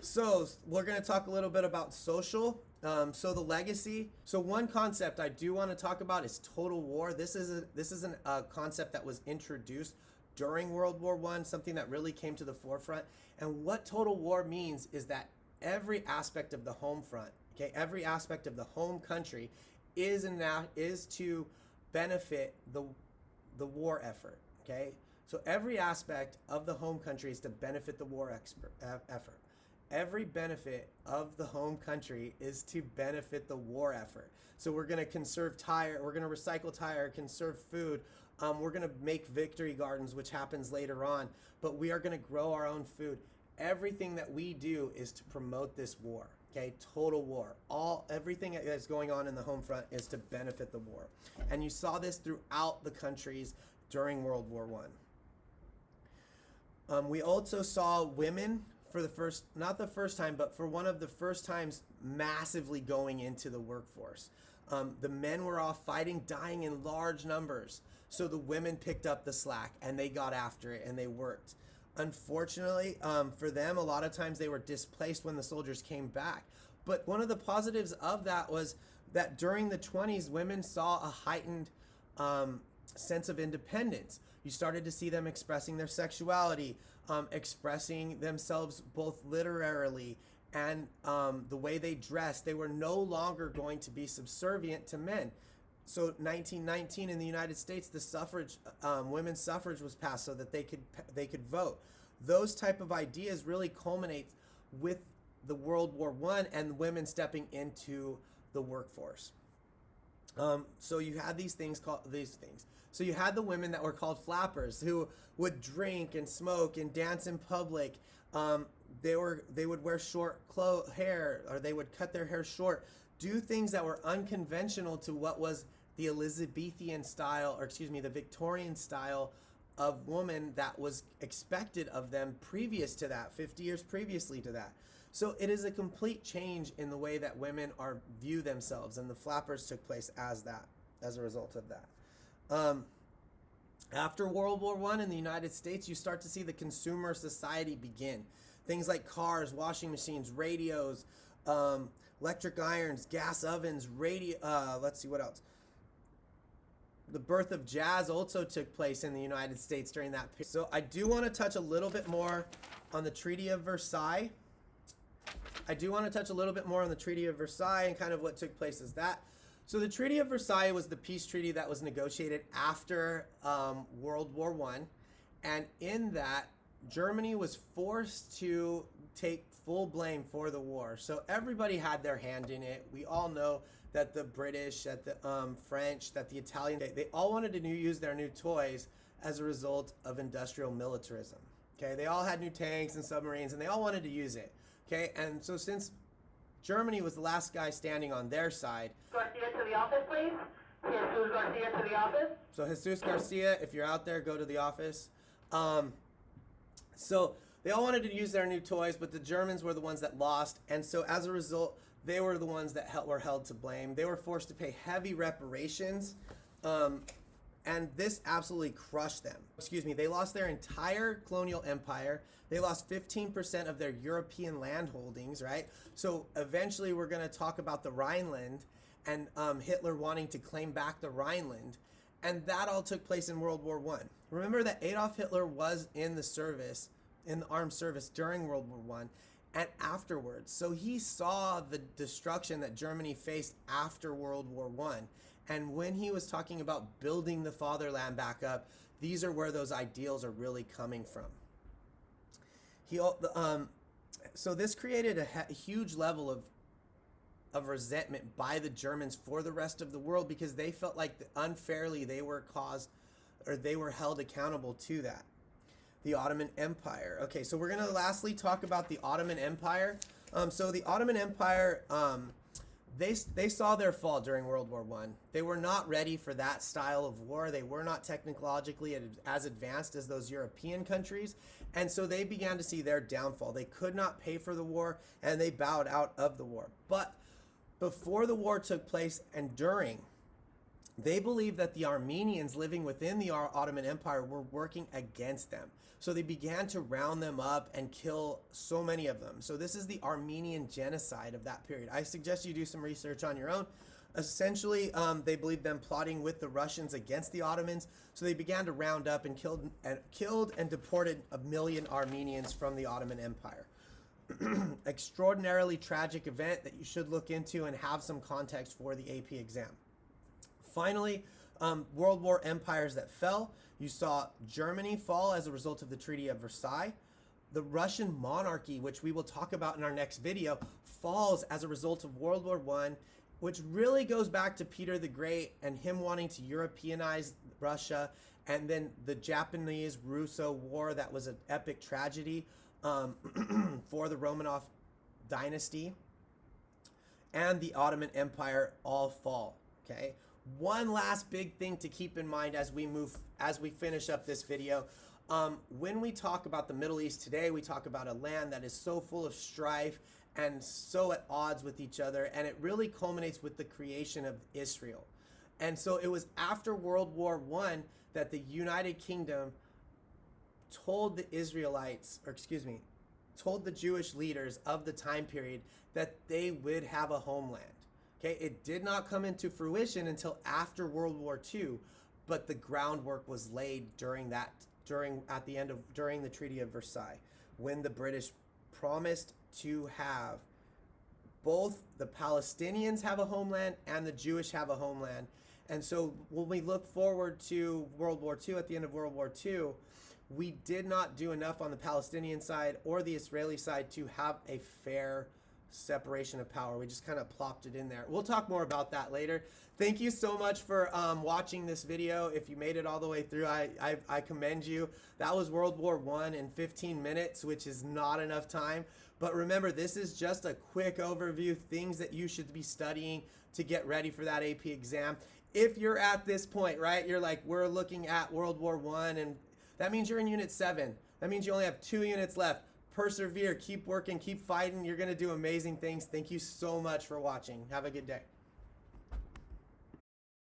So we're going to talk a little bit about social. So the legacy. So one concept I do want to talk about is total war. This is a concept that was introduced during World War I, something that really came to the forefront. And what total war means is that every aspect of the home front, okay, every aspect of the home country is to benefit the war effort. Okay, so every aspect of the home country is to benefit the war effort. Every benefit of the home country is to benefit the war effort. So we're going to conserve tire, we're going to recycle tire, conserve food. We're going to make victory gardens, which happens later on, but we are going to grow our own food. Everything that we do is to promote this war. Okay, total war. Everything that's going on in the home front is to benefit the war. And you saw this throughout the countries during World War I. We also saw women for the first, not the first time, but for one of the first times massively going into the workforce. The men were off fighting, dying in large numbers. So the women picked up the slack and they got after it and they worked. Unfortunately, for them, a lot of times they were displaced when the soldiers came back. But one of the positives of that was that during the 20s, women saw a heightened sense of independence. You started to see them expressing their sexuality, expressing themselves both literarily and the way they dressed. They were no longer going to be subservient to men. So 1919 in the United States, the suffrage, women's suffrage was passed so that they could vote. Those type of ideas really culminate with the World War I and women stepping into the workforce. So you had these things. So you had the women that were called flappers, who would drink and smoke and dance in public. They would wear short hair, or they would cut their hair short, do things that were unconventional to what was the Elizabethan style, or excuse me, the Victorian style of woman that was expected of them previous to that, 50 years previously to that. So it is a complete change in the way that women view themselves, and the flappers took place as a result of that. After World War I in the United States, you start to see the consumer society begin. Things like cars, washing machines, radios, electric irons, gas ovens, let's see what else. The birth of jazz also took place in the United States during that period. So I do want to touch a little bit more on the Treaty of Versailles. And kind of what took place is that. So the Treaty of Versailles was the peace treaty that was negotiated after World War I. And in that, Germany was forced to take full blame for the war. So everybody had their hand in it. We all know that the British, that the French, that the Italians, they all wanted to use their new toys as a result of industrial militarism. Okay, they all had new tanks and submarines, and they all wanted to use it. Okay, and so since Germany was the last guy standing on their side. Garcia to the office, please. Jesus Garcia to the office. So Jesus Garcia, if you're out there, go to the office. So they all wanted to use their new toys, but the Germans were the ones that lost. And so as a result, they were the ones that were held to blame. They were forced to pay heavy reparations. And this absolutely crushed them. They lost their entire colonial empire. They lost 15% of their European land holdings, right? So eventually we're going to talk about the Rhineland and Hitler wanting to claim back the Rhineland. And that all took place in World War I. Remember that Adolf Hitler was in the armed service during World War I and afterwards. So he saw the destruction that Germany faced after World War I. And when he was talking about building the fatherland back up, these are where those ideals are really coming from. So this created a huge level of resentment by the Germans for the rest of the world, because they felt like unfairly they were held accountable to that. The Ottoman Empire. Okay, so we're going to lastly talk about the Ottoman Empire. So the Ottoman Empire, they saw their fall during World War I. They were not ready for that style of war. They were not technologically as advanced as those European countries. And so they began to see their downfall. They could not pay for the war, and they bowed out of the war. But before the war took place and during, they believed that the Armenians living within the Ottoman Empire were working against them. So they began to round them up and kill so many of them. So this is the Armenian genocide of that period. I suggest you do some research on your own. Essentially, they believed them plotting with the Russians against the Ottomans. So they began to round up and killed and deported 1 million Armenians from the Ottoman Empire. Extraordinarily tragic event that you should look into and have some context for the AP exam. Finally, World War empires that fell. You saw Germany fall as a result of the Treaty of Versailles. The Russian monarchy, which we will talk about in our next video, falls as a result of World War I, which really goes back to Peter the Great and him wanting to Europeanize Russia, and then the Japanese-Russo War. That was an epic tragedy for the Romanov dynasty, and the Ottoman Empire all fall. Okay. One last big thing to keep in mind as we finish up this video. When we talk about the Middle East today, we talk about a land that is so full of strife and so at odds with each other, and it really culminates with the creation of Israel. And so it was after World War I that the United Kingdom told the told the Jewish leaders of the time period that they would have a homeland. Okay, it did not come into fruition until after World War II, but the groundwork was laid during the Treaty of Versailles, when the British promised to have both the Palestinians have a homeland and the Jewish have a homeland. And so when we look forward to World War II, at the end of World War II, we did not do enough on the Palestinian side or the Israeli side to have a fair separation of power. We just kind of plopped it in there. We'll talk more about that later. Thank you so much for watching this video. If you made it all the way through, I commend you. That was World War I in 15 minutes, which is not enough time. But remember, this is just a quick overview, things that you should be studying to get ready for that AP exam. If you're at this point, right, you're like, we're looking at World War I, and that means you're in Unit 7. That means you only have 2 units left. Persevere, keep working, keep fighting. You're going to do amazing things. Thank you so much for watching. Have a good day.